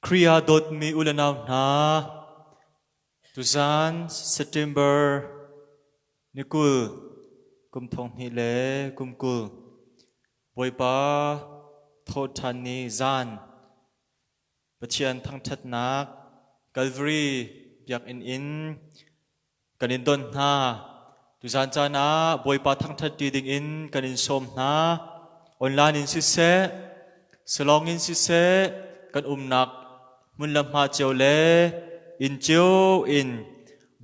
Kriya dot mi ulanaw na Tuzan September Nikul Kumthong hile kumkul Boipa Thotani Zan Pachian thang that nak Calvary Biak in Kanin don na Tuzan chana Boipa thang that diding in Kanin som na Online in sise Salong in sise Kan nak Mun lam ha chiao le in chiao in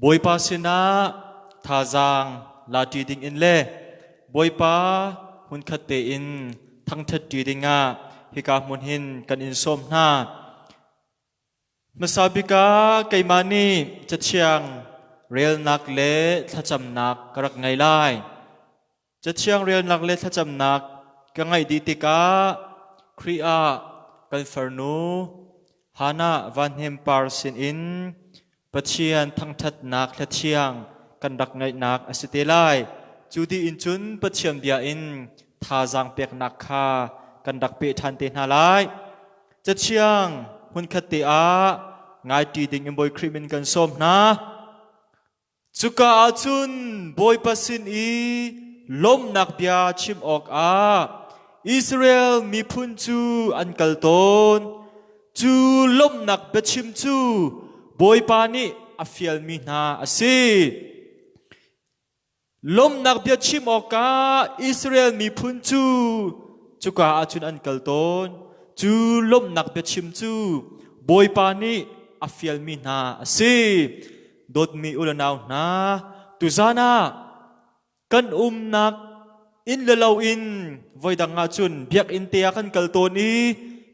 Boipa sina Tha giang la ti ding in le Boipa hun khate in thang that ti dinga hika mun hin kan in som na Masabika kay mani chachiang rel nak le thacham nak karak ngai lai chachiang rel nak le thacham nak ka ngai di tika Kriya kan farnu Hana van hem par sin in Pachian thang that nak Thachiang kan dak ngai nak asitelai Chudi in chun Pachiam bia in Tha giang pek nak kha kan dak pe than te na lai Chachiang hun khate a ngai ti ding em boy krimin kan som na Chuka achun boy pasin I lom nak bia chim ok a Israel mi phun chu an kal ton Chu lom nak bechim chu boy pani afial mi na asi lom nak bechim oka Israel mi phun chu chuka achun an kalton chu lom nak bechim chu boy pani afial mi na asi dot mi ulanaw na tuzana kan nak in lalaw in voidang nga chun biak in tia kan kalton I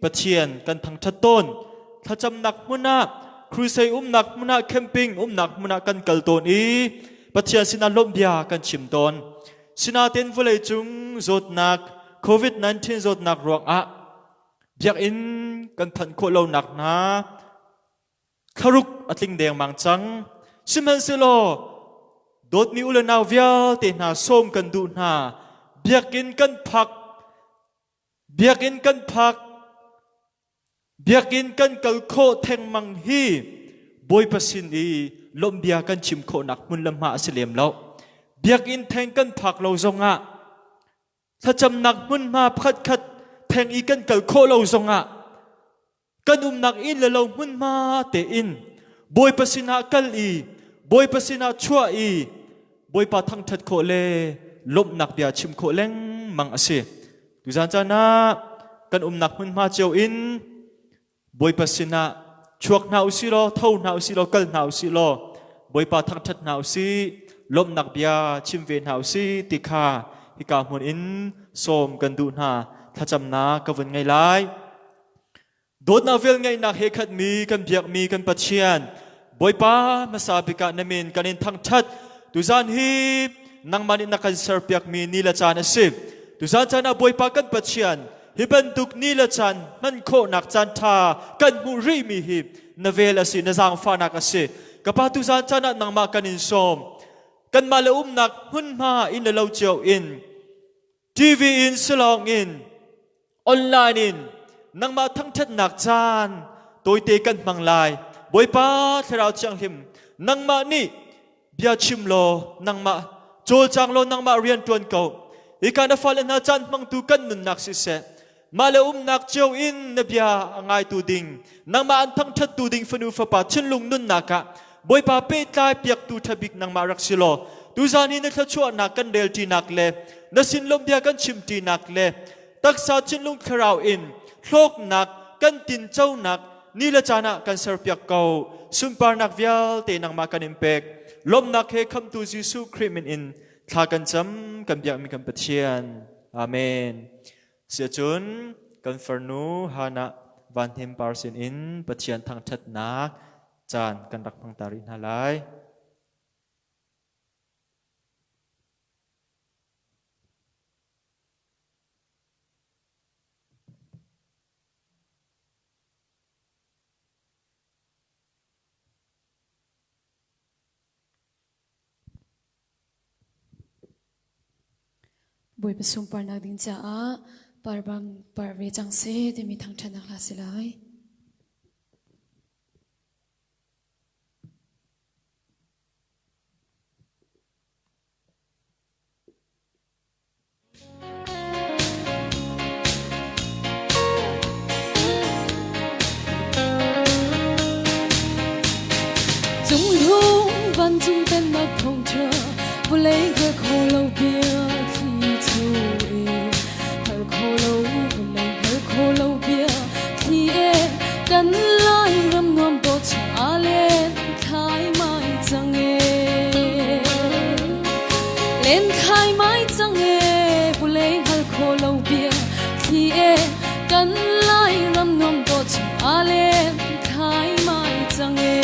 Pachian kan thang thatton thacham nak muna crusade nak muna camping nak muna kan kalton I Pachian sina lombia kan chimton sina ten volei chung zot nak COVID-19 zot nak ruang a biak in kan phan kho lo nak na kharuk atling deng mangchang siman selo dot mi ulanaw vial te na som kan du na biak in kan phak Biakin kan kalko theng mang hi boy pasin I lombia kan chimkho nak mun lam ha asilem lo biakin theng kan phak lo zonga thacham nak mun ma khat theng I kan kalko lo zonga kan nak in le lo mun ma te in boy pasina kal I boy pasina chua I boy pa thang that kho le lom nak bia chimkho leng mang ase tu jan chana kan nak mun ma cheu in Boy pasina chuak na usilo thau na usilo kal na usilo boy pa thang that na usi lom nak bia chimve na usi tikha hika mun in som kan du na thacham na kavun ngai lai dot na vel ngai nak he khat mi kan biak mi kan Pachian boy pa masabika namin kanin thang that tuzan hi nang manin na kan serpiak mi nila chan asip tuzan chana boy pa kan Pachian Hiban duk nila chan man ko nak chan tha kan mu ri mi hi navela si nazang fa nak ase kapatu san chana nang ma kanin som kan malaum nak hun ma in lo cheu in TV in salong in online in nang ma thang that nak chan toi te kan mang lai boy pa thrao chang him nang ma ni bia chim lo nang ma chol chang lo nang ma rian tuan ko ikana falan na chan mang tu kan nun nak si se Malaum nak cheu in nabia angai tu ding nang ma an thang that tu ding fanu fa pa chin lung nun naka boy pa pe tai piak tu thabik nang ma rak silo tu zani na thachua nak kan del ti nak le na sin lom dia kan chim ti nak le taksa chin lung kharau in thlok nak kan tin chau nak nila chana kan ser piak kau sumpar nak vial te nang ma kan impact lom nak he kham tu Jesu krimin in tha kan cham kan biak mi kan Pachian amen Sia chun kan farnu hana van hem parsin in Pachian thang that nak chan kan rak phang tarin halai Boy pasum par nak ding cha a parbang parve chang se te mi thang thana khla silai Dung thu văn dung tên mặc phong trà vô lấy cái khô lâu bia khi chú e hở khô lâu vô lấy hở khô lâu bia khi e cần lại râm nuông bộ trả lên khai mai chẳng e lên khai mai chẳng e vô lấy hở khô lâu bia khi e cần lại râm nuông bộ trả lên khai mai chẳng e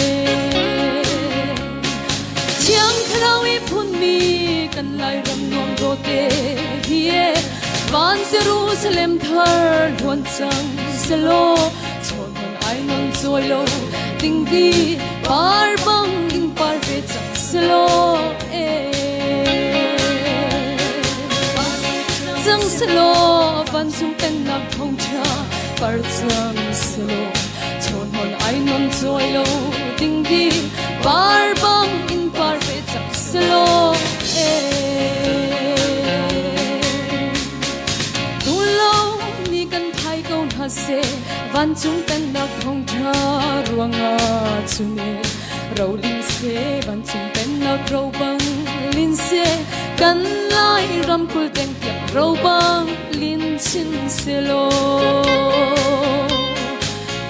kan lai ram nuam ro te hie van Jerusalem thar luan chang selo chon hon ai non choi lo ting di par bang in par ve chang selo chang selo van sung ten nak thong cha par chang selo chon hon ai non choi lo ting di par bang in par ve chang selo tu lâu ni kan thai câu na se van chung ten na phong tha ruanga chune rau lin se van chung ten na rau bang lin se kan lai ram kul ten kya rau bang lin chin se lo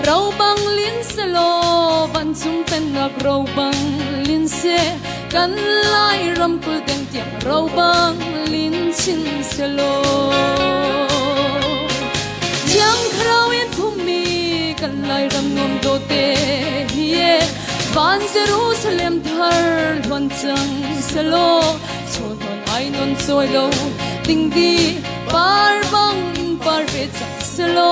rau bang lin se lo van chung ten na rau bang lin se kan lai ram kul ten kya rau bang lin chin se lo yang khrau in phumi kan lai ram nom do te hie van Jerusalem thar luan chang selo chon hon ai non choi lo ting di par bang in par ve chang selo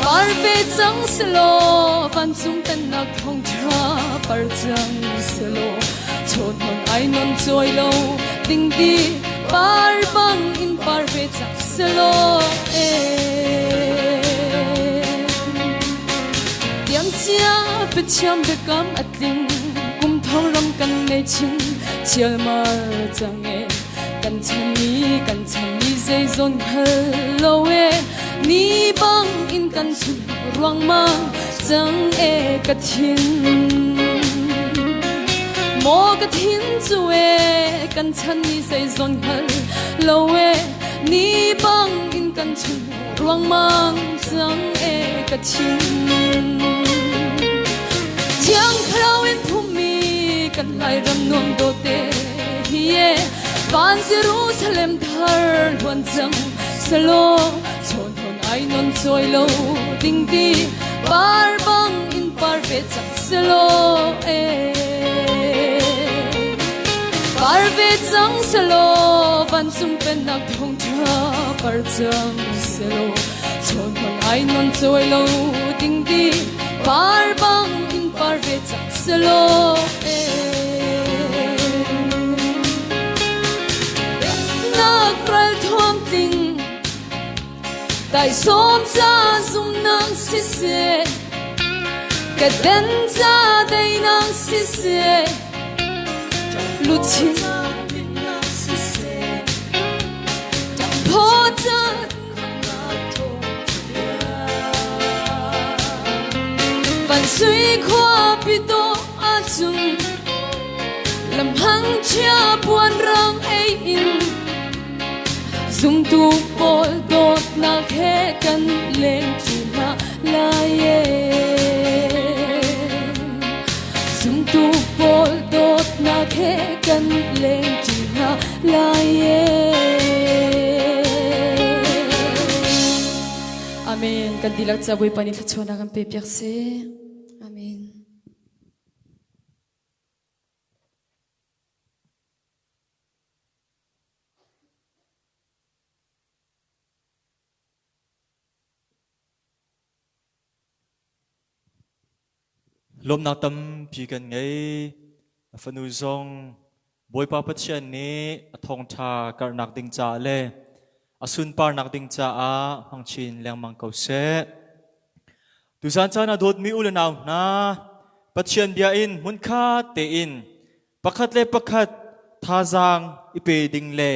par ve chang selo van chung ten nak thong tha par chang selo chon hon ai non choi lo ting di par bang in par ve chang selo yang chia pe cham be kam atling kum thong ram kan nei chin chial mar chang e kan chani zai zon hello e ni bang in kan chun ruang ma chang e ka thin mo ka thin chu e kan chani zai zon hello e ni bang in kan chun ruang ma chang e ka thin Chiang khrau in phumi kan lai ram nuam do te hie van Jerusalem thar luan chang selo chon hon ai non choi lo ting di par bang in par ve chang selo par ve chang selo van sum pen nak thong tha par chang selo chon hon ai non choi lo ting di par bang par ve chang selo na kral thom ting dai som cha zum nang si se ka den cha dai nang si se lu chin si se po cha Van suy khoa pi to a chung lam hang chia buan rang ei in dung tu pol dot na khe kan leng chi na la ye dung tu pol dot na khe kan leng chi na la ye Amen. Kan dilak sa buhay panit at suwana kan pepiyakse. Amen. Lom na tam pigan ngay fanuzong boy papatyan ni atong cha karnak ding cha le asun par nak ding cha a hangchin lang mang kause tu san cha na dot mi ulanaw na patyan bia in mun kha te in pakhat le pakhat thazang ipe ding le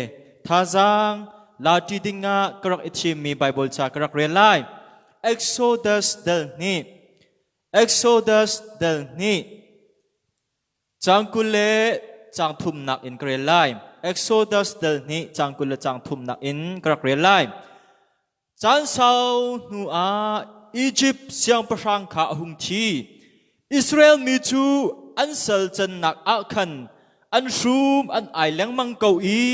thazang lati dinga karak ichim mi bible cha karak relai Exodus dal ni Exodus เดลนี้จังกุเลจังทุมนักอินกรีไล Exodus เดลนี้จังกุเลจังทุมนักอินกรีไลจันสาวนัวอียิปต์เสียงประชังขาหุงทีอิสราเอลมีจูอันเซลจันนักอาคันอันชูมอันไอแหลงมังเกาอี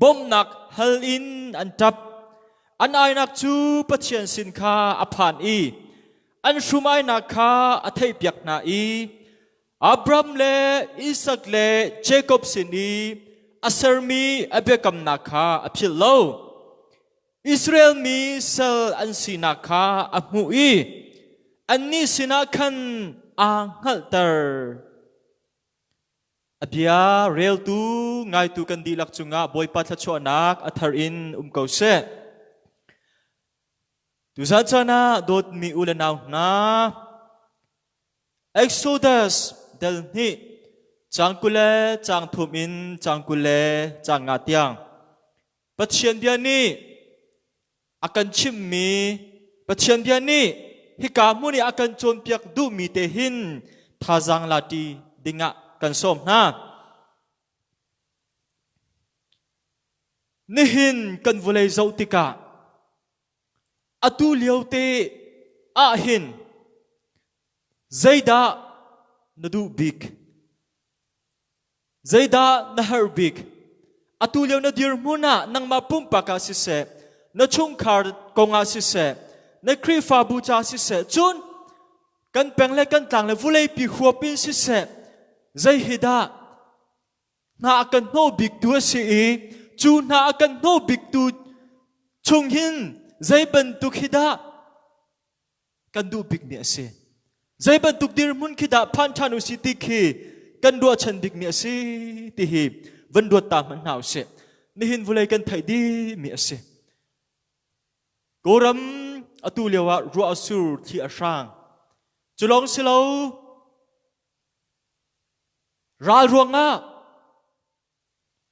บ่มนักฮัลอินอันจับอันไอนักจูปะเชียนสินคาอภานอีอันชูมไอนักคาอเทยเปียกนาอีอับรามเลอิสักเลเจคอบสินีอัสเซอร์มีอเบกัมนาคาอพิลโลอิสราเอลมีเซลอันสินาคาอมูอีอันนี้สินาคันอังฮัลเตอร์อเบียเรลตูไงตูกันดีลักจุงะบอยปัทชวนักอัทารินเกาเซตุซาจานาโดดมีอุลนาวนา Exodus เดลนี้จังกุเลจังทุมินจังกุเลจังงาเตียงปัจเจียนเดียนี้akan chim mi pachian dia ni hikamu ni akan chompiak du mi te hin thazang lati dinga kan som na nihin kan vulai zautika atu liaute a hin zaida nadu big zaida nahar big atu liaw na dir muna nang mapumpa ka si se na chung khar konga si se na kri fa bu cha si se chun kan peng le kan tlang le vulei pi khuapin si se zai hida na akan no big tu si e chu na akan no big tu chung hin zai ban tu khida kan du big ni ase zai ban tu dir mun khida phan thanu si ti khi kan du chan big ni ase ti hi van du ta man hau se ni hin vulei kan thai di mi ase Goram atuliwa ru asur thi asang chulong silo ra ruanga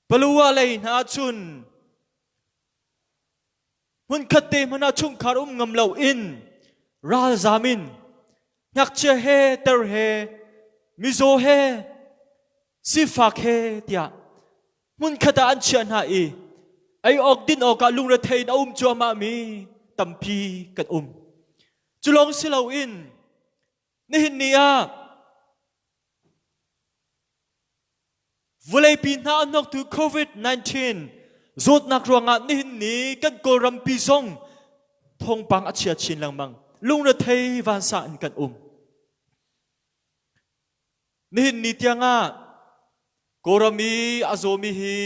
paluwa lei na chun hun khate mana chung kharum ngam lo in ra zamin nyak che he ter he mizo he sifak he tia mun khata an chian ha e ai ok din ok lung ra thein chua ma mi tampi kan chulong silaw in nihin niya vulay pina anok tu COVID-19 zot nak ruanga nihin ni kan koram pisong thong pang achia chin lang mang lung ra thei van sa an kan nihin ni tianga korami azomi hi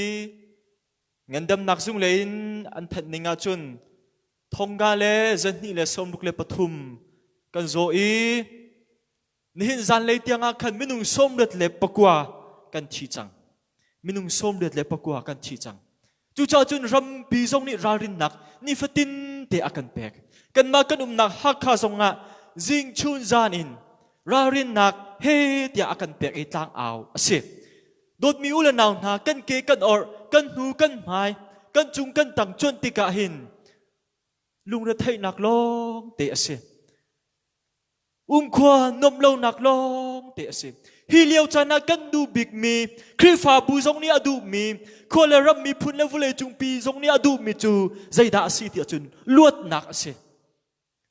ngandam naksung lein an that ninga chun thongga le zani le somluk le pathum kan zo i nihin zan le tianga khan minung somlet le pakwa kan thi chang minung somlet le pakwa kan thi chang chu cha chun ram pi zong ni rarin nak ni fatin te akan pek kan ma kan nak hakha zonga jing chun zan in rarin nak he tia akan pek e tlang aw ase dot mi ula naw na kan ke kan or kan hu kan mai kan chung kan tang chon tika hin lung ra thai nak long te ase khwa nom lo nak long te ase hi liao chana kan du big mi khri fa bu zong ni adu mi khola ram mi phun le vule chung pi zong ni adu mi chu zaida si ti chun luat nak ase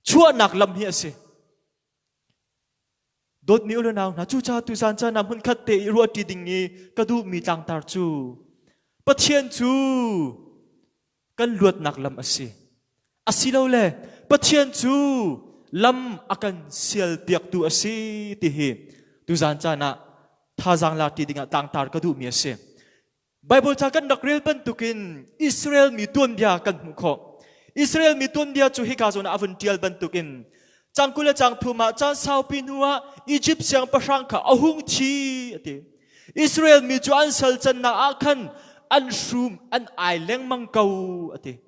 chua nak lam hi ase dot mi ula naw na chu cha tu san cha nam hun khat te ru ti ding ni ka du mi tang tar chu pathian chu kan luat nak lam ase asilo le pathian chu lam akan sial piak tu ase ti hi tu zan cha na thazang la ti dinga tang tar ka du mi ase bible cha kan nakrel ban tukin israel mi tuan bia kan mu kho israel mi tuan bia chu hi ka zona avun tial ban tukin changkule chang thuma cha sau pinua egypt siang pasang kha ahung chi ati israel mi chu an sal chan na akhan an shum an ai leng mang kau ati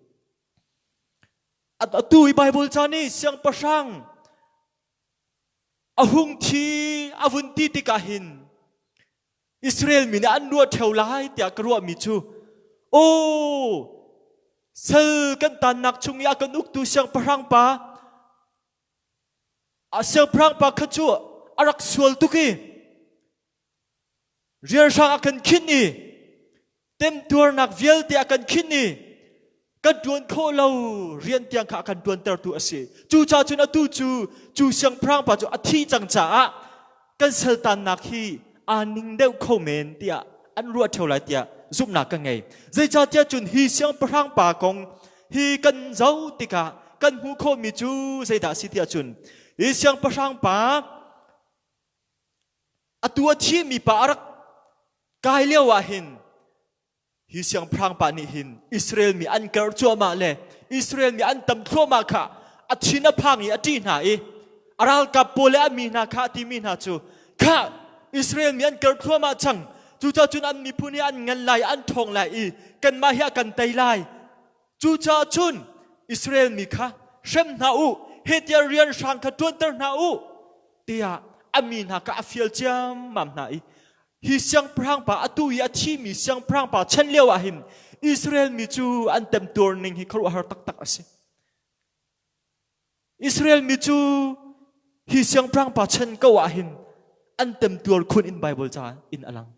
at atui bible chani siang pasang ahung thi avun ti ti ka hin israel mi na an nuwa theu lai tia karua mi chu o sel kan tan nak chung ya kan uk tu siang pasang pa siang prang pa khachu arak sual tuki riar sang akan kini tem tur nak vial ti akan kini kan tuan kho lo rian tiang kha akan tuan ter tu ase chu cha chun atu chu siang prang pa chu athi chang cha kan sultan nak hi aning deu kho men tia an ruat theu lai tia giúp nak ka ngai zai cha tia chun hi siang prang pa kong hi kan zau tika kan hu kho mi chu zai da si tia chun hi siang prang pa atua thi mi pa arak kai lewa hin hi siang prang pa ni hin Israel mi an kar chua ma le Israel mi an tam thua ma kha athina phang i ati na e aral ka pole ami na kha ti mi na chu kha Israel mi an kar thua ma chang chu cha chun an mi phuni an ngan lai an thong lai i kan ma hi kan tai lai chu cha chun Israel mi kha shem na u hetia rian sang kha tuan ter na u tia ami na ka afiel cham mam na i hi siang prang pa atu ya thi mi siang prang pa chen lewa him Israel mi chu an tem tur ning hi khru har tak tak ase Israel mi chu hi siang prang pa chen ka wa him an tem tur khun in Bible cha in alang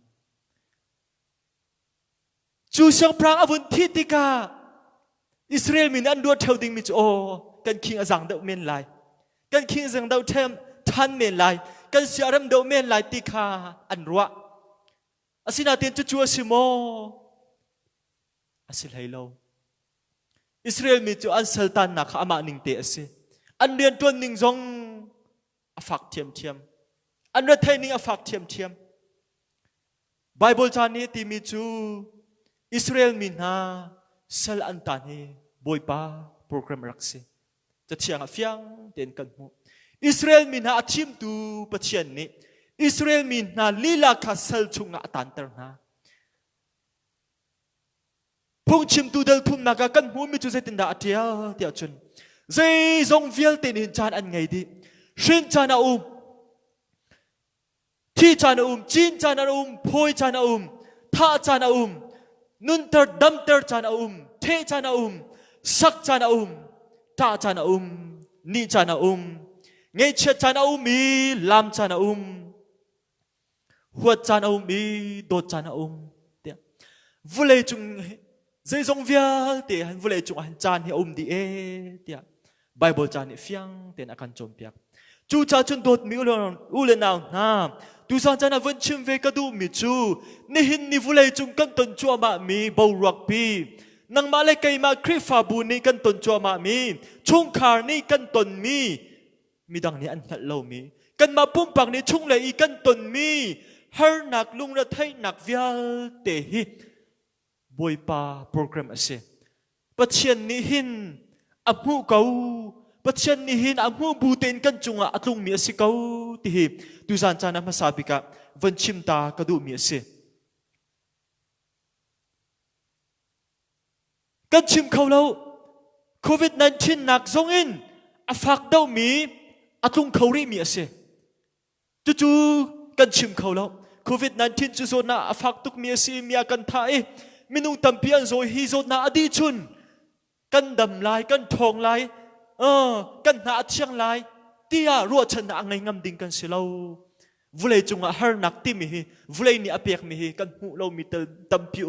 chu siang prang avun thi tika Israel min an do theu ding mi chu o kan king azang deuh men lai kan king azang deuh them than men lai kan siaram deuh men lai tika an ruwa asina tin chu chu asimo asil hello Israel mi chu an sultan na kha ama ning te ase an rian tuan ning zong afak thiam an ra thai ning afak thiam Bible cha ni ti mi chu Israel mi na sal an ta ni boy pa program rakse cha chiang afiang ten kan mu Israel mi na athim tu pachian ni Israel min na lila kha sal chunga atan ter na phung chim tu dal phum na ka kan mu mi chu zetin da atia tia chun zai zong vial ten in chan an ngai di shin chana thi chana chin chana phoi chana tha chana nun ter dam ter chana the chana sak chana ta chana ni chana ngai che chana mi lam chana huat chan mi dot chan tia vule chung zai zong vial te han vule chung han chan hi di e tia Bible chan ni fiang ten akan chom piak chu cha chun dot mi ulen naw na tu san chan avun chim ve ka du mi chu ni hin ni vule chung kan ton chua ma mi bo rak pi nang ma le kai ma khri fa bu ni kan ton chua ma mi chung khar ni kan ton mi dang ni an hal lo mi kan ma pum pak ni chung le i kan ton mi har nak lung ra thai nak vial te hi boy pa program ase pathian ni hin amu kau pathian ni hin amu bu ten kan chunga atlung mi ase kau ti hi tu san chana masabi ka van chim ta ka du mi ase kan chim khau lo COVID-19 nak zong in afak dau mi atlung khori mi ase chu kan chim khau lo COVID-19 chu zot na afak tuk mi si mia kan tha e minung tampian zo hi zot na adi chun kan dam lai kan thong lai kan na chiang lai tia ro chan na ngai ngam ding kan silo vule chunga har nak ti mi hi vule ni apek mi hi kan hu lo mi tampi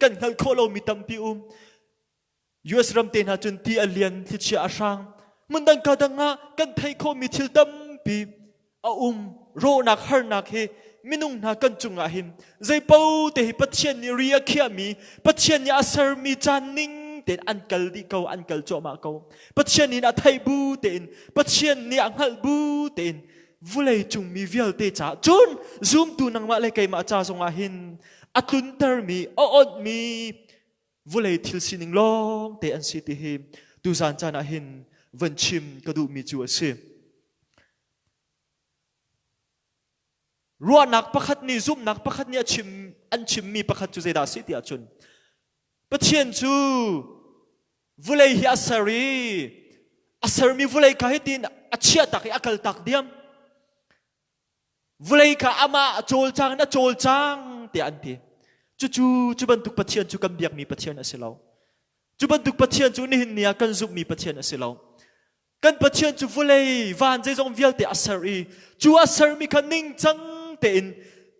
kan hal kho lo mi tampi US ram te na chun ti alian thi chi asang mun dang ka danga kan thai kho mi thil tampi ro nak har nak he minung na kan chunga him zai pau te hi pathian ni ria khia mi pathian ni asar mi chan ning ten ankal di kau ankal cho ma kau pathian ni na thai bu ten pathian ni anghal bu ten vulei chung mi vial te cha chun zoom tu nang ma le kai ma cha songa hin atun tar mi od mi vulei thil sining long te an si ti him tu san chana hin van chim ka du mi chu ase ruwa nak pakhat ni zoom nak pakhat ni an chim mi pakhat chu zeda si ti achun pathian chu vulei hi asar mi vulei ka hitin achia tak akal tak diam vulei ka ama chol chang te an ti chu ban tuk pathian chu kam biak mi pathian asilaw chu ban tuk pathian chu ni hin nia kan zup mi pathian asilaw kan pathian chu vulei van zai zong vial te asari chu asar mi khan ning chang te in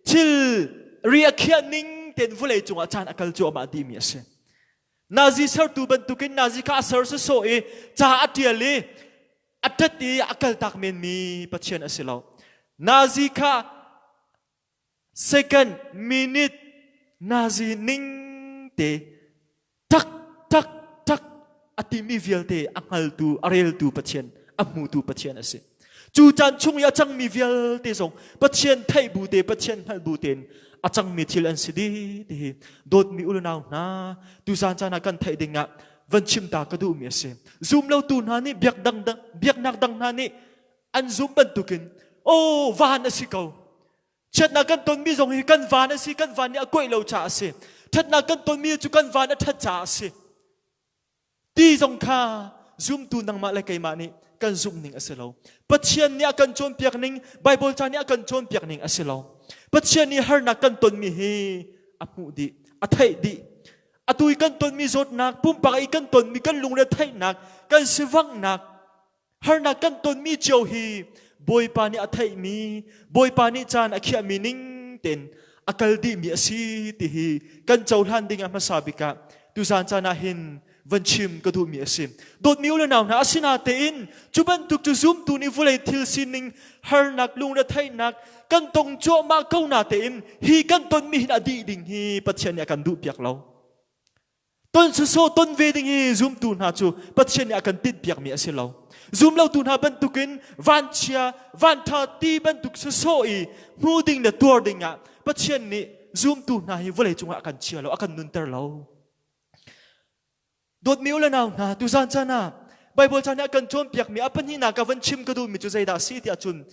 thil ria khia ning ten vulei chunga chan akal chu ama di mi ase nazi sar tu ban tu kin nazi ka asar so e cha atiali atati akal tak men mi pathian asilo nazi ka second minute nazi ning te tak tak tak ati mi vial te angal tu arel tu pathian amu tu pathian ase chu chan chung ya chang mi vial te song pathian thai bu te pathian hal bu ten achang mi thil an sidi te dot mi ulnaw na tu san chana kan thai dinga van chim ta ka du mi ase zoom lo tu na ni biak nak dang na ni an zoom ban tukin o van asikau chat na kan ton mi zong hi kan van asi kan van ya koi lo cha ase that na kan ton mi chu kan van a that cha ase ti zong kha zoom tu nang ma lai kai ma ni kan zoom ning aselo pathian ni akan chon piak ning bible cha ni akan chon piak ning aselo pathian ni har na kan ton mi hi amu di athai di atui kan ton mi zot nak pum pa kan ton mi kan lung le thai nak kan siwang nak har na kan ton mi cheu hi boy pa ni athai mi boy pa ni chan akhia mi ning ten akal di mi asi ti hi kan chau han ding ama sabika tu san chana hin van chim ka du mi asim dot mi ula naw na asina te in chuban tuk tu zoom tu ni vulei thil sining har nak lung na thai nak kan tong cho ma kau na te in hi kan ton mi hin adi ding hi pathian ya kan du piak lo ton so ton ve ding hi zoom tu na chu pathian ya kan tit piak mi asilo zoom lo tu na ban tukin van chia van tha ti ban tuk so i mu ding na tur ding a pathian ni zoom tu na hi vulei chunga kan chia lo akan nun ter lo dot mi ula naw na tu san chana bible chana kan chom piak mi apan hi na ka van chim ka du mi chu zai da si ti achun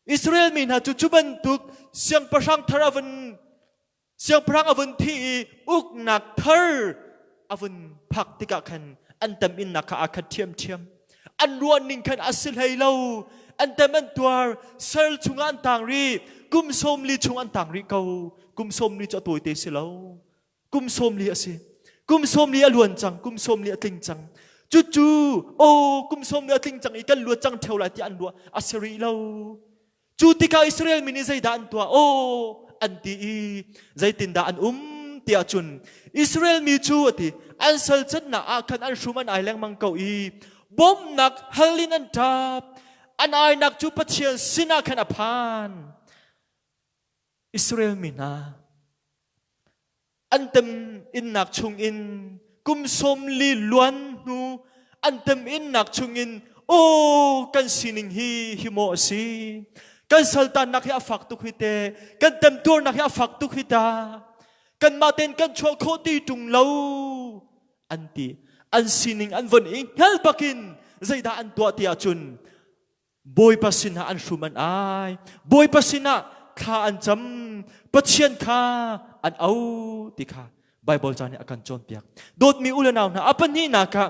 Israel mi na chu chuban tuk siang parang tharavan siang parang avan thi uk nak thar avan phak tika khan antam in na ka akhat thiam an ruan ning khan asil hai lo antam an tuar sel chungan tang ri kum som li chungan tang ri kau kum som li cha toy te si lo kum som li ase kum som li aluan chang kum som li atling chang chu o kum som li atling chang ikan lu chang theu la ti an lu asri lo chu tika Israel mini zai da an tua o anti zai tin da an ti achun Israel mi chu ati an sal chat na a khan an shuman ai lang mang kau i bom nak halin an tap an ai nak chu pathian sina khan aphan Israel mi na antam in nak chung in kum som li luan nu antam in nak chung in o kan sining hi mo si kan saltan nak ya fak tu khite kan tem tur nak ya fak tu khita kan maten kan chua khoti tung lo anti an sining an von ing hel bakin zaida an tua ti achun boy pasina an shuman ai boy pasina kha an cham pathian kha an au ti kha bible chani akan chon piak dot mi ulanaw na apan ni na ka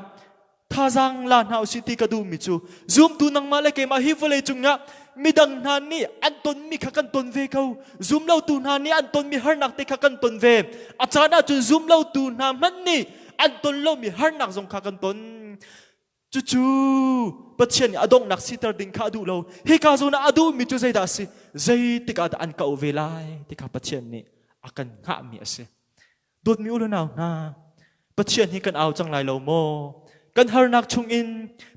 thazang la nau city ka du mi chu zoom tu nang male ke ma hi vole chunga midang na ni anton mi khakan ton ve kau zoom lo tu na ni anton mi har nak te khakan ton ve achana chu zoom lo tu na man ni anton lo mi har nak jong khakan ton chu pathian adong nak sitar ding kha du lo hi ka zo na adu mi chu zai da si zai tika da an ka u ve lai tika pathian ni akan nga mi ase dot mi ulo naw na pathian hi kan aw chang lai lo mo kan har nak chung in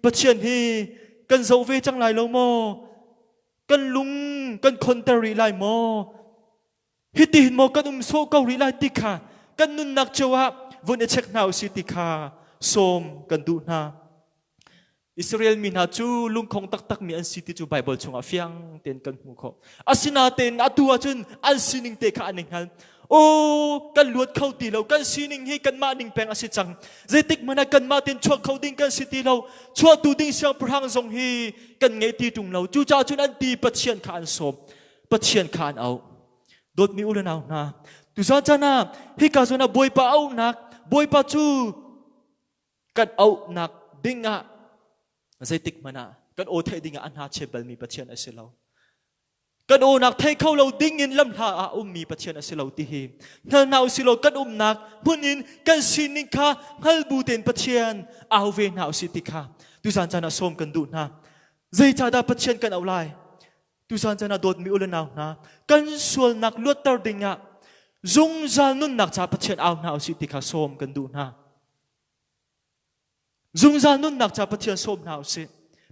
pathian hi kan zo ve chang lai lo mo kan lung kan kontari lai mo hitin mo kan so kau ri lai tikha kan nun nak chawa vun e check now si tikha som kan du na Israel min ha chu lung khong tak mi an city chu bible chunga fiang ten kan mu kho asina ten atua chun an sining te kha aning hal o kan luat khau ti lo kan sining hi kan ma ning peng asi chang zetik mana kan ma ten chua khau ding kan city lo chua tu ding siang prang zong hi kan nge ti tung lo chu cha chun an ti pathian kha an som pathian kha an au dot mi ulanaw na tu sa chana hi ka zona boy pa au nak boy pa chu kan au nak dinga zetik mana kan o thai dinga an ha chebal mi pathian asilo kan o nak thai khau lo ding in lam ha a mi pathian asilo ti hi nal naw silo kan nak munin kan sining kha hal bu ten pathian aw ve naw si ti kha tu san chana som kan du na zai cha da pathian kan aulai tu san chana dot mi ulen naw na kan sual nak luat tar dinga zung zal nun nak cha pathian aw na si ti kha som kan du na zung zal nun nak cha pathian som na si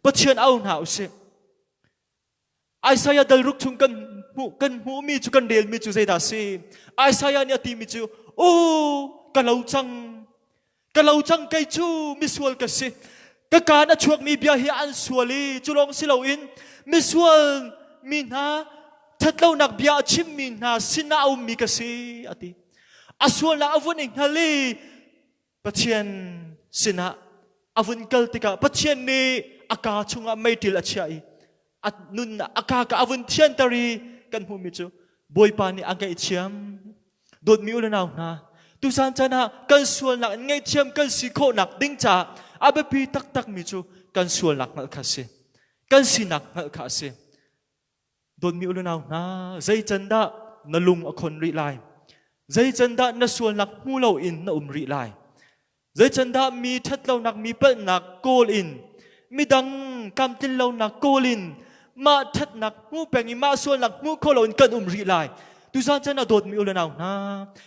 pathian aw na si Isaiah dal ruk chung kan mu mi chu kan del mi chu zai da si Isaiah ni ati mi chu o kalau chang kai chu mi sual ka si ka kana chuak mi bia hi an suali chulong silo in mi sual mi na thatlo nak bia chim mi na sina au mi ka si ati aswal na avun ing hali pathian sina avun kal tika pathian ni aka chunga mai til achai at nun na aka ka avun thian tari kan hu mi chu boy pa ni angai chiam dot mi ul naw na tu san chana kan sual nak ngai chiam kan si kho nak ding cha abepi tak mi chu kan sual nak ngal khase kan si nak ngal khase dot mi ul naw na zai chanda na lung akhon ri lai zai chanda na sual nak mu lo in na ri lai zai chanda mi that lo nak mi pel nak kol in mi dang kam tin lo nak kol in ma that nak mu pengi ma sual nak mu kho lo in kan ri lai tu san chana dot mi ul naw na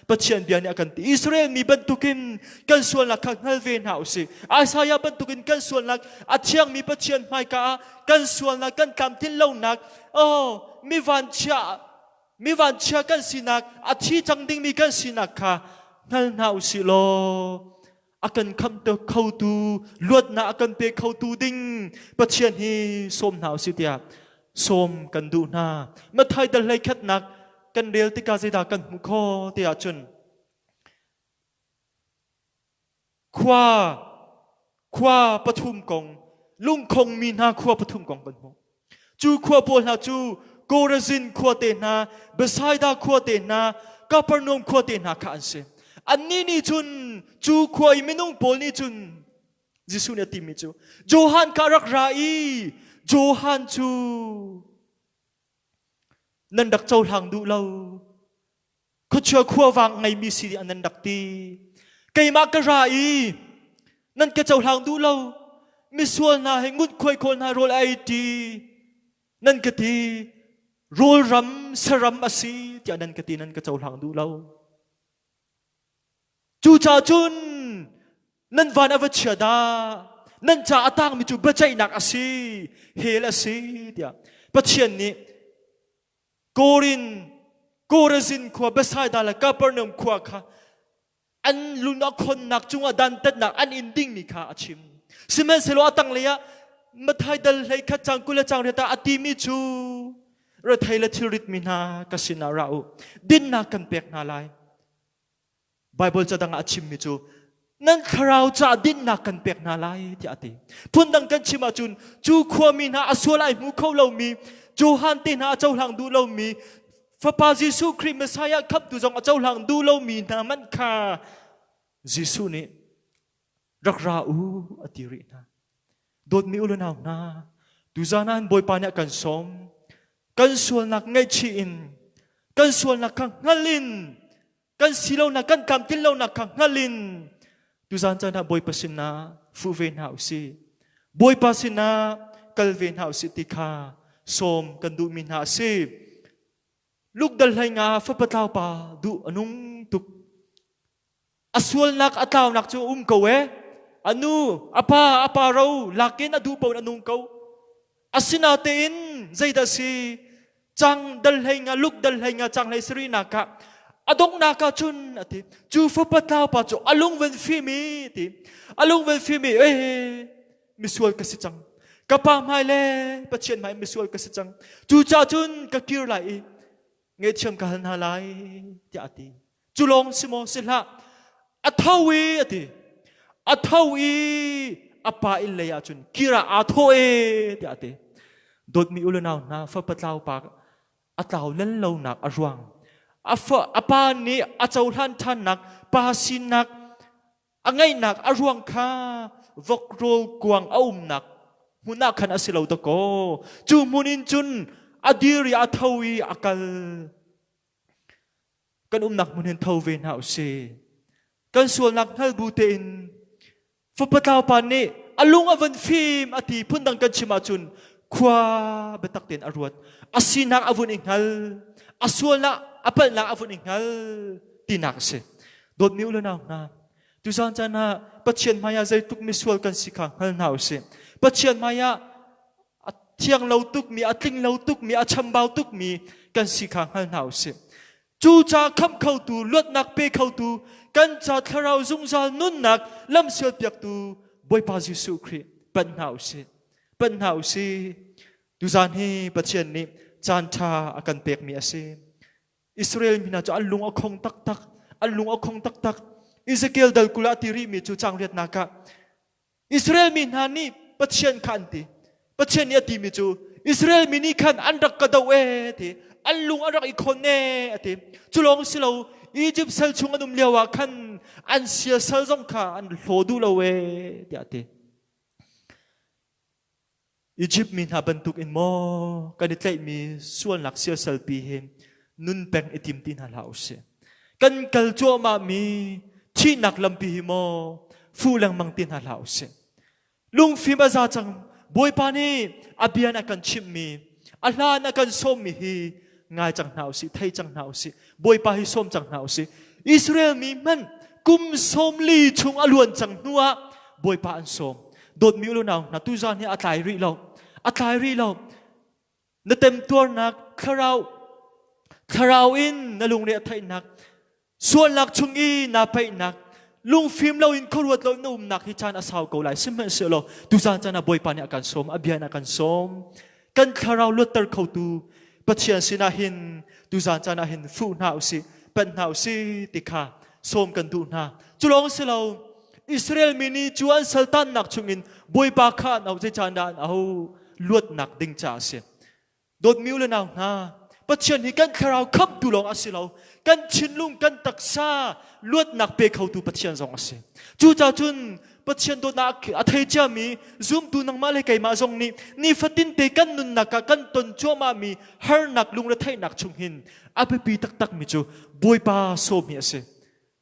pathian bia ni akan ti Israel mi ban tukin kan sual nak khang hal ve nau si Isaiah ban tukin kan sual nak athiang mi pathian mai ka kan sual nak kan kam tin lo nak mi van cha kan sinak athi chang ding mi kan sinak kha hal nau si lo akan kham to khau tu luat na akan pe khau tu ding pathian hi som nau si tia som kan du na ma thai dal lai khat nak kan rel tika zida kan mu kho tia chun khwa pathum kong lung khong mi na khwa pathum kong kan mo chu khwa pol na chu Korazin khwa te na Bethsaida khwa te na Capernaum khwa te na kha anse anni ni chun chu khwa i minung pol ni chun Jisu ne ti mi chu Johan karak rai Johan chu nan dak chau hang du lo ko chua khua wang ngai mi si an dak ti kai ma ka rai nan ka chau hang du lo mi sual na he ngut khoi khol na rol ai ti nan ka ti rol ram saram asi ti nan ka ti nan ka chau hang du lo chu cha chun nan van avachia da nan cha atang mi chu bachai nak asi hel asi tia pathian ni Korazin khwa Bethsaida la Capernaum khwa kha an luna khon nak chunga dan tat nak an inding mi kha achim simen selo atang leya mathai dal lai kha chang kula chang reta atimi chu ra thaila thirit mi na kasina rau din na kan pek na lai Bible cha dang achim mi chu nan kharau cha din na kan pek na lai ti ati phun dang kan chima chun chu khwa mi na aswalai mu khau lo mi Johan tin ha châu lang du lâu mi Papa Giêsu Christ Messiah khắp tu dòng châu lang du lâu mi na man kha Giêsu ni rak ra u atiri na dot mi ulo naw na tu zanan boy pa nya kan som kan sual nak ngai chi in kan sual nak khang ngalin kan silaw nak kan kam tin law nak khang ngalin tu zan chana boy pasin na fu ve na si boy pasin na kal ve na si ti kha som kan du min ha si luk dal hai nga fa pataw pa du anung tuk aswal nak ataw nak chu ko anu apa raw lakin adu pa anung ko asinatin zaida si chang dal hai nga luk dal hai nga chang lai sri naka adong naka chun ati chu fa pataw pa chu alung ven fi mi ti alung ven fi mi miswal kasi chang kapa mai le pathian mai miswal kasi chang chu cha chun ka kir lai nge cham ka han halai ti ati chu long simo sila athawi ati athawi apa in le ya chun kira athoe ti ati dot mi ulenaw na fa patlaw pa atlaw len lo nak arwang afa apa ni achaw han than nak pa sin nak angai nak arwang kha vokrol kuang aum nak muna khan asilaw to ko chu munin chun adiri athawi akal kan nak munin thawve na se kan sual nak hal butein fa patlaw pa ni alung avan phim ati pundang kan chimachun kwa betak ten arwat asinak avun inghal aswal na apal na avun inghal tinak se dot mi ulo na tu san chana pathian maya zai tuk mi swal kan sikha hal nau se pathian maya thiang lau tuk mi atling lau tuk mi achambau tuk mi kan sikha hal nau se chu cha kham khau tu luat nak pe khau tu kan cha tharau zung zal nun nak lam sel piak tu boy pa Jesu Christ pan hau se tu san hi pathian ni chan tha akan pek mi ase Israel mina cho alung akhong tak tak Ezekiel dal kula tiri mi chu chang riat naka Israel min hani pathian khanti pathian ya ti mi chu Israel mini khan anrak ka daw ti alung arak ikon ne ati chulong silo Egypt sal chung anum liawa khan an sia sal zong kha an hlodu lawe ti ati Egypt min ha bantuk in mo kanit lai mi suan lak sia sal pi hem nun peng itim tin halau se kan kal cho ma mi chi nak lam pi mo fu lang mang tin halau se lung fi ma za chang boy pa ni abian akan chim mi ala na kan som mi hi ngai chang nau si thai chang nau si boy pa hi som chang nau si Israel mi man kum som li chung aluan chang nuwa boy pa an som dot mi lu nau na tu zan hi atlai ri lo na tem tor nak kharau in na lung re thai nak suan lak chung i na pai nak lung phim lo in khorwat lo na nak hi chan asaw ko lai sim se lo tu zan chana boy pa ni akan som abian akan som kan kharau lu tar khau tu pathian sina hin tu zan chana hin fu nau si pan nau si tikha som kan du na chulong se lo Israel mini chuan sultan nak chungin boy pa kha nau che chana au luat nak ding cha se dot miu le nau na pathian hi kan kharau khap tu long asilo kan chinlung kan taksa luat nak pe khau tu pathian zong ase chu cha chun pathian do nak athei cha mi zoom tu nang ma le kai ma zong ni fatin te kan nun naka kan ton cho ma mi har nak lung ra thai nak chung hin ape pi tak tak mi chu boy pa so mi ase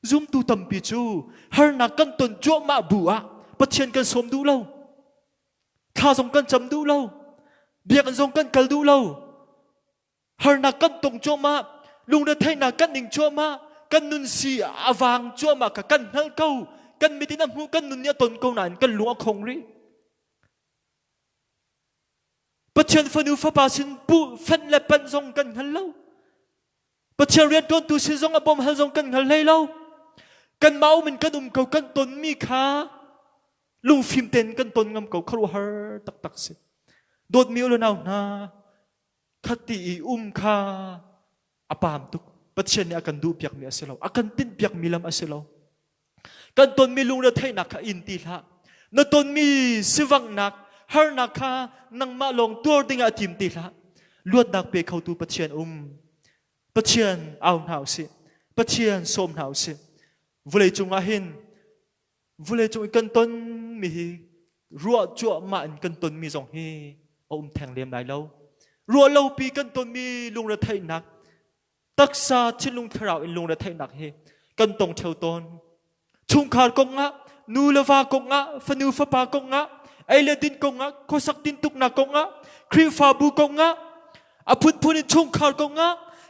zoom tu tam pi chu har nak kan ton cho ma bu a pathian kan som du lo kha zong kan cham du lo biak zong kan kal du lo har nak kan tong cho ma lung ra thai nak kan ning cho ma kan nun si awang cho ma ka kan hal kau kan mi tinam hu kan nun nia ton ko nan kan lung khong ri pathian fanu fa pa sin pu fan le pan zong kan hal lo pathian rian ton tu sin zong abom hal zong kan hal lei lo kan mau min kan kau kan ton mi kha lung phim ten kan ton ngam kau kharu har tak tak se dot mi lo naw na khati kha apam tuk pathian ni akan du piak mi asilo akan tin piak mi lam asilo kan ton mi lung ra thai nak kha in ti la na ton mi siwang nak har nak kha nang ma long tur dinga tim ti la luat nak pe khau tu pathian au nau si pathian som nau si vulei chung a hin vulei chung kan ton mi ruwa chu ma an kan ton mi zong hi thang lem lai lo ruwa lo pi kan ton mi lung ra thai nak taksa chilung tharau in lung ra thai nak hi kan tong theu ton chung khar kong nga nu lava kong nga fanu fa pa kong nga ai din kong nga khosak tin tuk na kong nga khri fa bu kong nga aput phun chung khar kong nga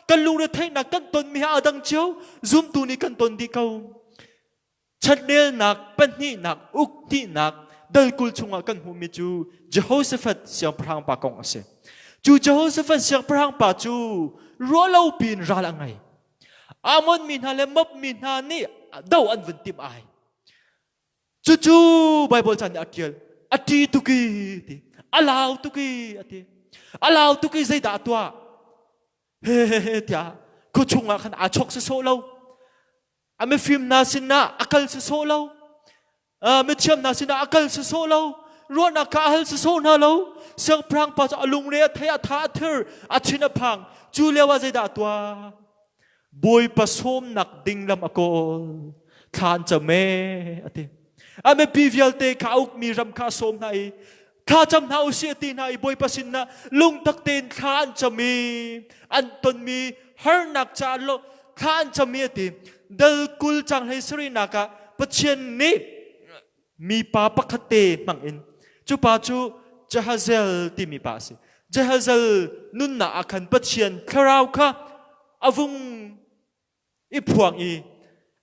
kan lung ra thai nak kan ton mi ha adang chiao zoom tu ni kan ton di kau chadel nak pan ni nak uk ti nak dal kul chunga kan hu mi chu Jehoshaphat siang prang pa kong ase chu Jehoshaphat siang prang pa chu rolo pin ralangai amon min hale map min ha ni daw an vun tim ai chu Bible chan akiel ati tuki ti alaw tuki zai da twa he tia ko chunga khan a chok so lo ame film na sin na akal so lo me chiam na sin na akal so lo ro na ka hal so na lo sang prang pa alung re thaya tha thir achina phang chu lewa zai da twa boy pa som nak ding lam akol khan chame ati ame pivial te kauk mi ram kha som nai kha cham na usi ti nai boy pa sin na lung tak ten khan chami anton mi har nak cha lo khan chami ati dal kul chang hai sri naka pathian ni มีปาปักเตมังอินจูปาจูเจฮาเซลที่มีปาสิเจฮาเซลนุนนาอาคันปัจเจียนคราวค่ะอาวุงอีพวงอี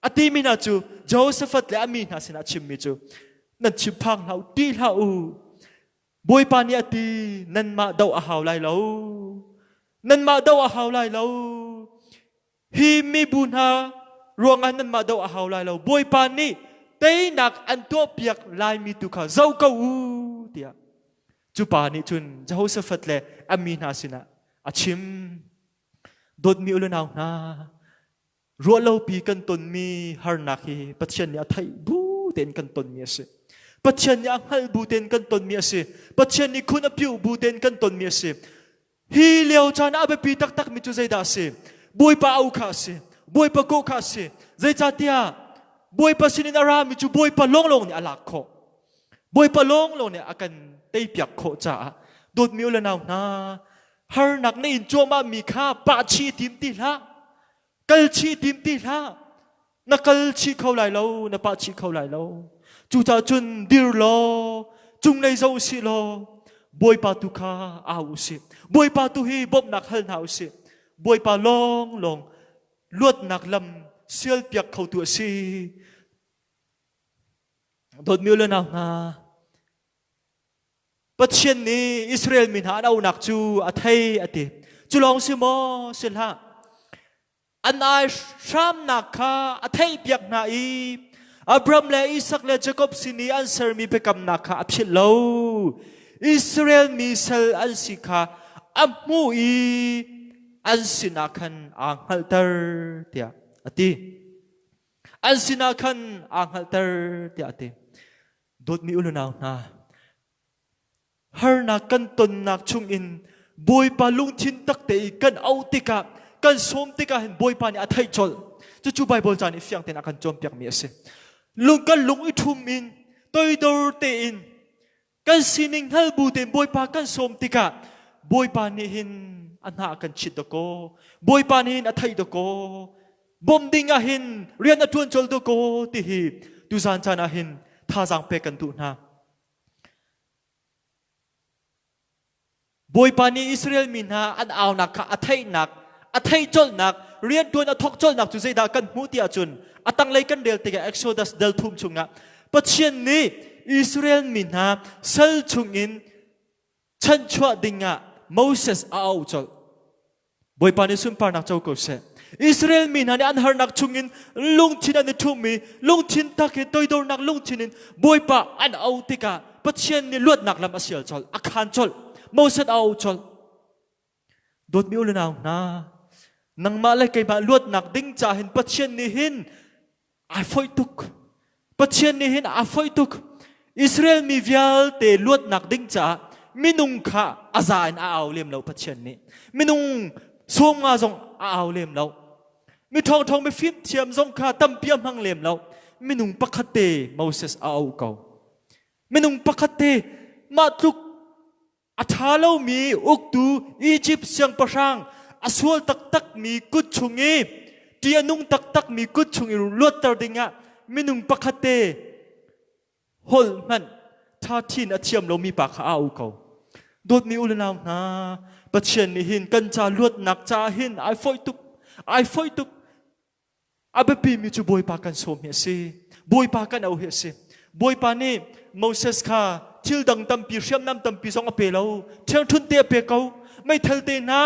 อติมินาจูโจเซฟัตและอามีนาสินาชิมมิจูนั่นชิมพังเราดีเราบอยปานีอตินั่นมาดาวอาหาวไลเรานั่นมาดาวอาหาวไลเราฮีมีบุญฮารวงอันนั้นมาดาวอาหาวไลเราบอยปานีเตยนักอันตัวเปียกลายมีตุขาเจ้าเก้าเดียจูปานีจุนโจเซฟัตและอามีนาสินาอาชิมโดดมีอุลนาวนารัวเราปีกันตนมีฮาร์นักฮีปัจจัยนี้ไทยบูเต็นกันตนมีสิปัจจัยนี้ฮัลบูเต็นกันตนมีสิปัจจัยนี้คุณพิวบูเต็นกันตนมีสิฮีเลียวจานาเบปีตักมีจุใจดาสิบวยปะเอาขาสิบวยปะโกขาสิใจจัดเดียบวยปะสินินารามิจูบวยปะลงเนี่ยอลักโคบวยปะลงเนี่ยอากันเตยเปียกโคจ้าโดดมีอุลนาวนาฮาร์นักในอินจัวมามีค่าปาชีติมตีละกัลชีติมตีละนักกัลชีเขาไหลเรานักปาชีเขาไหลเราจูจ่าจุนดิรโลจุงในเจ้าสิโลบวยปาตุคาอาวุสิบวยปาตุฮีบบนักฮัลนาวุสิบวยปาลงลวดนักลำเสียลเปียกเขาตัวสิโดดมิวเลนาวนาปัจเจียนนี้อิสราเอลมินหาเอาหนักจูอัฐยอติจูลองสิโมสิลฮะอันไอชามนักข้าอัฐยเปียกนาอีอับรามและอิสักและเจคอบสินีอันเซอร์มีไปกำนักข้าอับชิลโลอิสราเอลมีเซลอันสิข้าอับมูอีอันสินักันอังฮัลเตอร์เตียอติอันสินักันอังฮัลเตอร์เตียอติโดดมีอุลนาวนาฮาร์นักกันตนนักชุงอินบอยปาลุงทินตักเตยกันเอาติกะกันสมติกะเห็นบอยปานี่อัฐยจลจะจูไบเบิลจานี่ฟียงเต็นอากันจอมเปียกมีเสลุงกันลุงอิทุมินตัวดอร์เตอินกันสินิงฮัลบูเตนบอยปากันสมติกะบอยปานี่หินอันหากันชิดตะโกบอยปานี่หินอัฐยตะโกบอมดิงอาหินเรียนอัตวนจลตะโกติฮีตุซานจานาหินท่าสังเปกันตุนาบอยปานีอิสราเอลมินหาอันเอาหนักอัฐยจลหนักเรียนตัวนักทอกจลหนักจุดใจดากันมูติอาจุนอัตังเลยกันเดลติกะเอ็กโซดัสเดลทุ่มชุงะปัจเจียนนี้อิสราเอลมินหาเซลชุงอินฉันชวดิงะโมเสสเอาจลบอยปานีสุนปานักเจ้ากุศลอิสราเอลมินหาอันฮาร์นักชุงอินลุงชินันทุ่มมีลุงชินตักเห็นตัวดอร์นักลุงชินินบอยปาอันเอาติกะปัจเจียนนี้ลวดหนักลำอาเซียจลอาคารจลโมเสสเอาจลโดดมีอุลนาวนานังมาเลยไกมาลวดหนักดิ้งจ่าเห็นปัจเจียนนี้เห็นอาฟอยตุกปัจเจียนนี้เห็นอาฟอยตุกอิสราเอลมีวิลเตลวดหนักดิ้งจ่ามินุงข้าอาซาอินเอาเลี้ยมเราปัจเจียนนี้มินุงสวงมาจงเอาเลี้ยมเรามีทองไม่ฟิมเทียมจงข้าตั้มเปียมหังเลี้ยมเรามินุงปักขัดเตโมเสสเอาเก่ามินุงปักขัดเตมาตุกอัฐาเรามีอุกตูอียิปต์เสียงประชังอสวลตักมีกุดชุงีเตียนุงตักมีกุดชุงีลวดตรดิงะมินุงปักขัดเตฮอลมันท่าทีนอาเทียมเรามีปากเอาเขาโดดมีอุลนาวนาปัจเจนหินกันจาลวดหนักจาหินไอฟอยตุกอาเบปีมีจูบอยปากันสมเฮสิบอยปากันเอาเฮสิบอยปานี่โมเสสข้าทิลดังตัมปีเชียมน้ำตัมปีสองอเปเราเทียงทุนเตะเปเขาไม่เทลเตนะ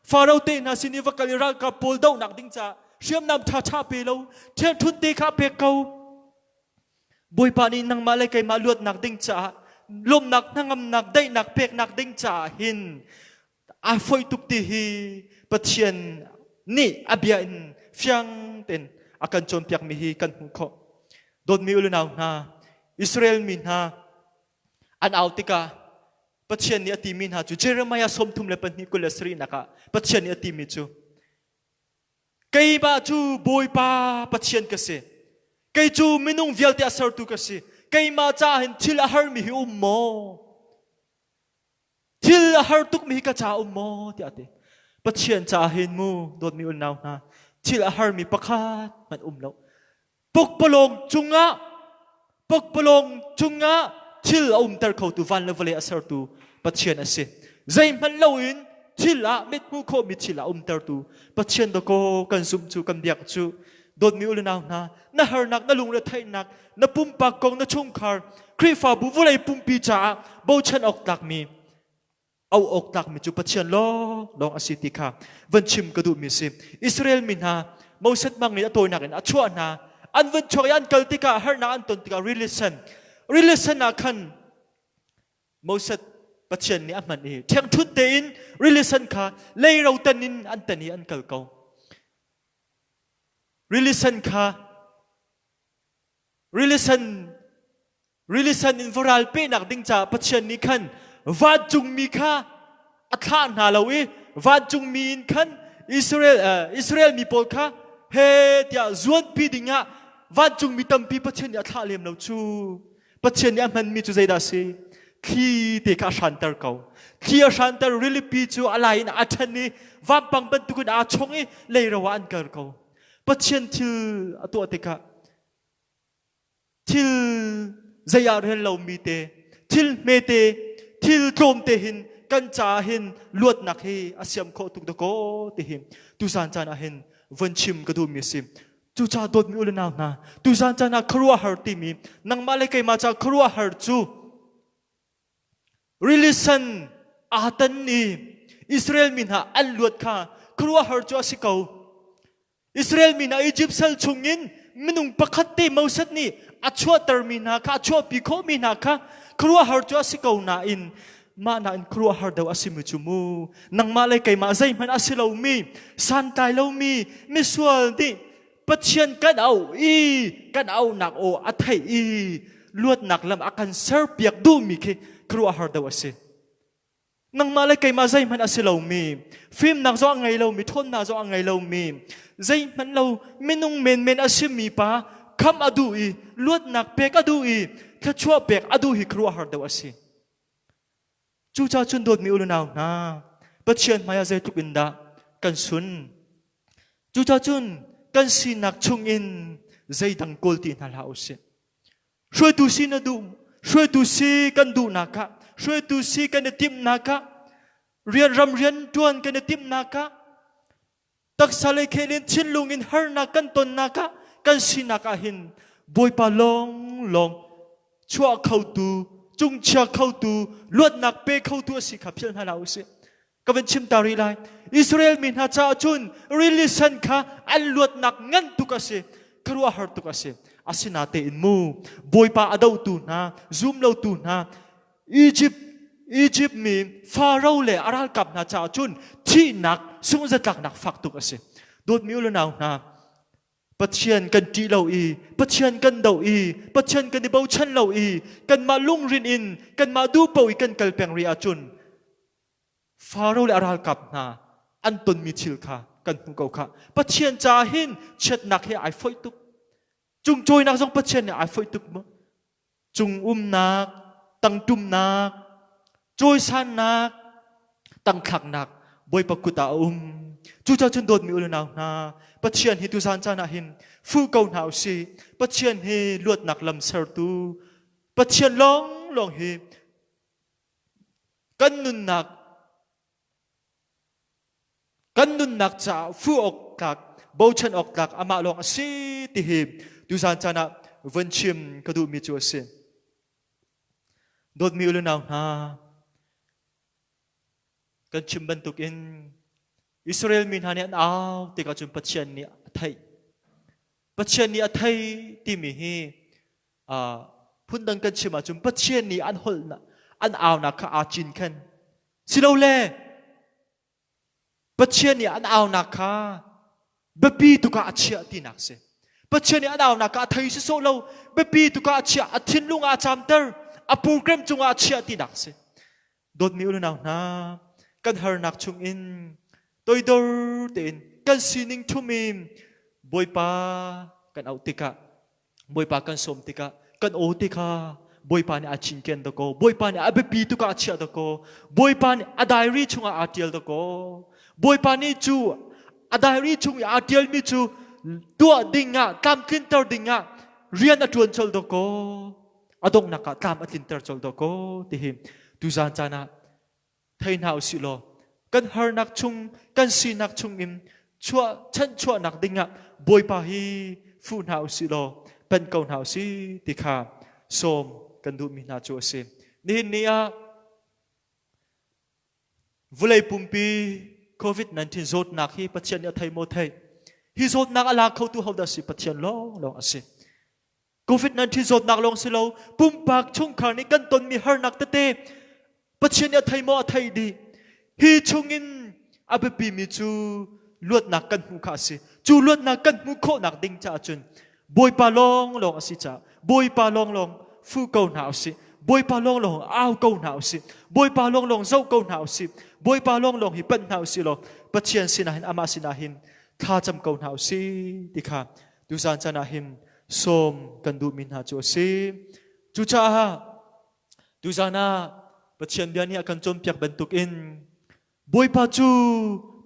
ฟาเราเตนะสินิวกาลิรักกับโพลดาวหนักดิ้งจ่าเชียมน้ำชาเปเราเทียงทุนเตะข้าเปเขาบอยปานีนังมาเลยไกมาลวดหนักดิ้งจ่าลมหนักนั่งหนักได้หนักเปกหนักดิ้งจ่าหินอาฟอยตุกตีฮีปัจเจียนนี่อาเบียนฟียงเต็นอาการโจมเปียกมีฮีกันหุกโดนมีอุลนาวนาอิสราเอลมินฮาอันเอาติกาปัจเจียนนี้อติมินฮาจูเจเรมายาสมทุมเลปันนิกุลสรีนักปัจเจียนนี้อติมิจูไกบาจูบอยปาปัจเจียนกษไกจูมินุงวิลเตียสร์ตุกษไกมาจ้าเห็นทิลาฮาร์มิฮิอุมโมทิลาฮาร์ตุกมิฮิกาจ้าอุมโมที่อาติปัจเจียนจ้าเห็นมูโดนมีอุลนาวนาทิลาฮาร์มิปักขัดมันอุมเราปกปลงจุงะ pok palong chunga thil tar kho tu van levele asar tu pathian ase zai man loin thil a met mu kho mi thil a tar tu pathian do ko kan zum chu kan biak chu dot mi ulnaw na har nak na lung le thai nak na pum pa kong na chung khar kri fa bu vulai pum pi cha bo chan ok tak mi au ok tak mi chu pathian lo dong asiti kha van chim ka du mi sim Israel min ha Moses mangi atoy nakin achua na an van choyan kaltika har na an ton tika relation na khan Moses pathian ni aman ni theng thut te in relation kha lei ro tanin an tani an kal ko relation in voral pe nak ding cha pathian ni khan va chung mi kha atha na lawi va chung mi in khan Israel mi pol kha he tia zuan pi dinga va chung mi tam pi pathian ni atha lem lo chu pathian ni aman mi chu zaida si khi te ka shantar kau khi a shantar really pi chu alai na athani va pang ban tu kun a chongi leirawa an kar kau pathian thil atu ateka thil zaya ren lo mi te thil me te thil trom te hin kan cha hin luat nak hi asiam kho tuk ko te hin tu san chan a hin van chim ka du mi sim tu cha dot mi ulna na tu san chan a khrua har ti mi nang male kai ma cha khrua har chu relation atan ni Israel min ha an luat kha khrua har chu asikau Israel min ha Egypt sal chungin minung pakhat te Moses ni achua termina kha achua pikho min ha kha khrua har chu asikau na in ma na in khrua har daw asimu chumu nang malai kai ma zai man asilo mi san tai lo mi sual ni pathian kan au nak o athai i luat nak lam akan ser piak du mi ke khrua har daw ase nang malai kai ma zai man asilo mi film nak zo ngai lo mi thon na zo ngai lo mi zai man lo minung men asimi pa kham adu i luat nak pek adu i thachua pek adu hi khrua har daw ase chu cha chun dot mi ulunaw na pathian maya zai tuk inda kan sun chu cha chun kan sinak chung in zai dang kolti na la ose shoi tu si na du shoi tu si kan du na ka shoi tu si kan tim na ka rian tuan kan tim na ka tak sale khelin chin lung in har na kan ton na ka kan sinaka hin boy pa long chua khau tu chung chia khâu tu luat nak pe khâu tu si khap phial na lau se kavan chim tari lai Israel min ha cha chun relation kha an luat nak ngan tu ka se kharwa har tu ka se asina te in mu boy pa adau tu na zoom lo tu na Egypt mi Pharaoh le aral kap na cha chun thi nak sung za tak nak fak tu ka se dot mi ul naw na pathian kan ti lo i pathian kan dau i pathian kan di bau chan lo i kan ma lung rin in kan ma du po i kan kal peng ri achun Pharaoh le aral kap na anton mi chil kha kan hu ko kha pathian cha hin chet nak he ai foi tuk chung choi nak jong pathian ne ai foi tuk mo chung nak tang tum nak choi san nak tang khak nak boy pakuta chu cha chun dot mi ul naw na pathian hi tu san cha na hin fu kau naw si pathian hi luat nak lam sar tu pathian long hi kan nun nak cha fu ok tak bo chan ok tak ama long si ti hi tu san cha na van chim ka du mi chu se dot mi ul naw na kan chim ban tuk in Israel min hani an aw te ka chum pathian ni athai ti mi hi phun dang kan chima chum pathian ni an hol na an aw na kha a chin khan silo le pathian ni an aw na kha bepi tu ka achia ti nak se pathian ni an aw na ka thai se so lo bepi tu ka achia athin lunga chamter a program chunga achia ti nak se dot mi ul naw na kan har nak chung in tôi đor tên kan sining thumim boy pa kan au tika boy pa kan som tika kan o tika boy pa ni achin ken to ko boy pa ni abepi tu ka achia to ko boy pa ni a diary chunga artiel to ko boy pa ni chu a diary chung artiel mi chu tua dinga tam kin tar dinga เรียนอจวนจลดโกอดงนักตามอตินเตอร์จลดโกที่หิมดูจานจานะไทยนาสิโลกันฮาร์นักชุงกันสีนักชุงอิมชัวฉันชัวนักดิ่งะบอยปาฮีฟูนาสิโลเป็นเกาหนาสิติขาสมกันดูมินาจัวสินี่นี่อะวุเลยปุ่มปีโควิด-19 โจดนักฮีปัจจัยเนี่ยไทยโมไทยฮีโจดนักอะไรเขาตัวเขาได้สิปัจจัยลองอาสิโควิด-19 โจดนักลงสิเราปุ่มปากช่วงขานี้กันตนมีฮาร์นักเตะปัจจัยเนี่ยไทยโมไทยดีฮีช่วงอินอาเบปีมีจูลวดนักกันมุขสิจูลวดนักกันมุขนักดิ่งจ่าจุนบอยปาลองลงอาสิจ่าบอยปาลองลงฟูเกาหนาวสิบอยปาลองลงอ้าวเกาหนาวสิบอยปาลองลงเจ้าเกาหนาวสิบอยปาลองลงฮิเป็นหนาวสิลงปัจเจียนสินาหินอามาสินาหินท่าจำเกาหนาวสิดิค่ะดูจานจานาหินสมกันดูมินหาจัวสิจูจ่าดูจานาปัจเจียนเบียนี่อากันจมเปียกเป็นตุกอินบอยปาจู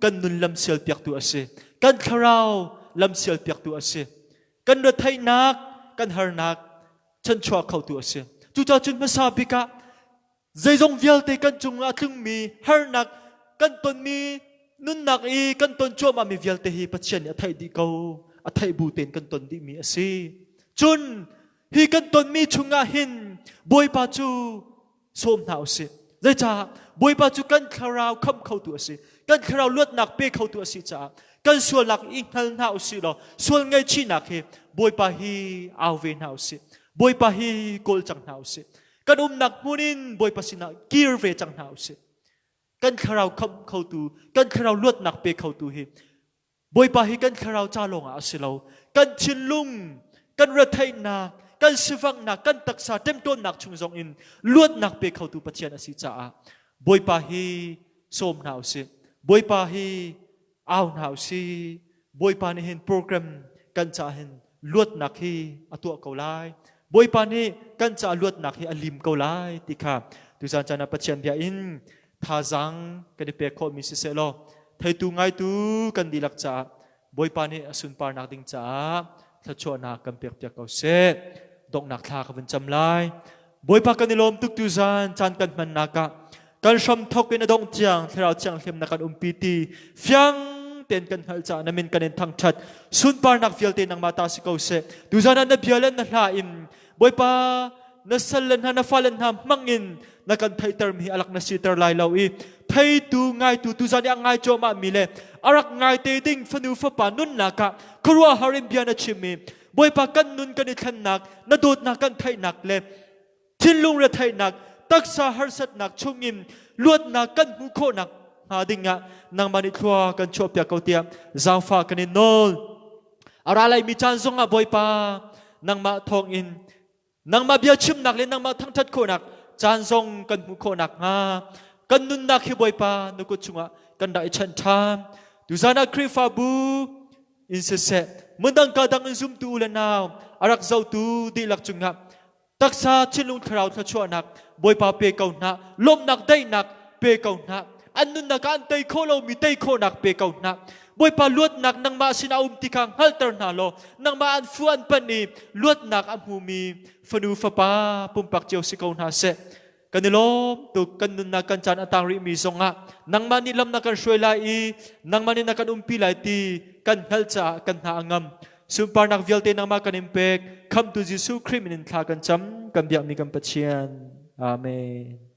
กันนุนลำเสียลเปียกตัวสิกันคาราวลำเสียลเปียกตัวสิกันรถไทยนักกันฮาร์นักฉันชัวเข้าตัวสิจู่ๆจุนมาซาบิกะใจจงเวียลเตกันจงอาถึงมีฮาร์นักกันตนมีนุนนักอีกันตนชัวมามีเวียลเตฮีปัจเจนอาไทยดีเกาอาไทยบูเตนกันตนดีมีสิจุนฮีกันตนมีชุงอาหินบอยปาจูสมหนาวสิใจจ้าบอยปาจูกันคาราวคำเข้าตัวสิกันคาราวลวดหนักเป้เข้าตัวสิจ้ากันส่วนหลักอิงหันหนาวสิหรอส่วนไงชีนักเฮบอยปาฮีเอาเวหนาวสิบอยปาฮีโกลจังหนาวสิกันนักมุนินบอยปาสินากีร์เวจังหนาวสิกันคาราวคำเข้าตัวกันคาราวลวดหนักเป้เข้าตัวเฮบอยปาฮีกันคาราวจ้าลงอาสิเรากันชินลุงกันระไทยนากันสิฟังนักกันตักษาเต็มต้นนักชุงจงอินลวดนักเป้เข้าตัวปัจเจียนสิจ้าบอยปาฮีสมหนาวสิบอยปาฮีอ้าวหนาวสิบอยปานี่เห็นโปรแกรมกันจะเห็นลวดนักฮีอตัวเกาไลบอยปานี่กันจะลวดนักฮีอลิมเกาไลติค่ะตุจานจานาปัจเจียนเบียอินท่าจังกันเปโคมิสิเซโลไทยตูไงตูกันดีลักจ้าบอยปานี่สุนปานักดิงจ้าถ้าชัวนักกันเปียกเปียกเกาเสดอกนักทากันจำไลบอยปากันนิลมตุกตุจานจานกันมันนักกันชมทกเป็นอดงเจียงที่เราเจียงเข้มนักการปีตีเฟียงเต้นกันฮัลจ่านามินกันเองทั้งชัดสุนปานักเฟียลเต้นนังมาตาสิเกาเสดูจานันนับเบียเลนนักลาอิมบอยปานัสเลนฮันนัฟาเลนฮัมมังอินนักการไทยเติมฮีอลักนัสซีเตอร์ไลลาวีไทยตูง่ายตูจานยังง่ายโจมามิเลอารักง่ายเตดิ้งฟันูฟปานุนนักครัวฮาริมเบียนชิมีบอยปากันนุนกันทันนักนาโดดนักกันไทยนักเลทินลุงเรไทยนักตักษาฮาร์สัตนักชงอิมลวดนักกันมุโคนักหาดิ่งะนางมานิทัวกันชอบเปียกเกาเตียจางฟ้ากันนอลอะไรมีจานซงอ่ะบอยปานางมาทองอินนางมาเบียชิมนักเลยนางมาทั้งทัดโคนักจานซงกันมุโคนักฮะกันนุนนักฮิบอยปานุกุจุงะกันได้ชันทามดูซานาคริฟาบูอินเสเซมันดังกาดังอินซุมตูเลนาวอารักเจ้าตูดีลักจุงะตักษาชิลุงคราวทัชวนักบอยปาเปเกาหนักลมนักได้นักเปเกาหนักอันนุนนักอันเตยโคเรามีเตยโคนักเปเกาหนักบอยปาลวดนักนังมาสินาติคังฮัลเตอร์นาโลนังมาอันฟูอันปนีลวดนักอัมหูมีฟนูฟปาปุ่มปักเจียวสิเกาหนาเสกันนิลมตุกันนุนนักกันจานอัตางริมีทรงะนังมานิลมนักกันช่วยไล่นังมานินักกันปีไล่ตีกันฮัลจ่ากันหาอังมสุปานักวิลเตนังมากันอิมเปกคำตุจิสุคริมินินทากันจำกันเบียมีกันปัจเจียนอาเมน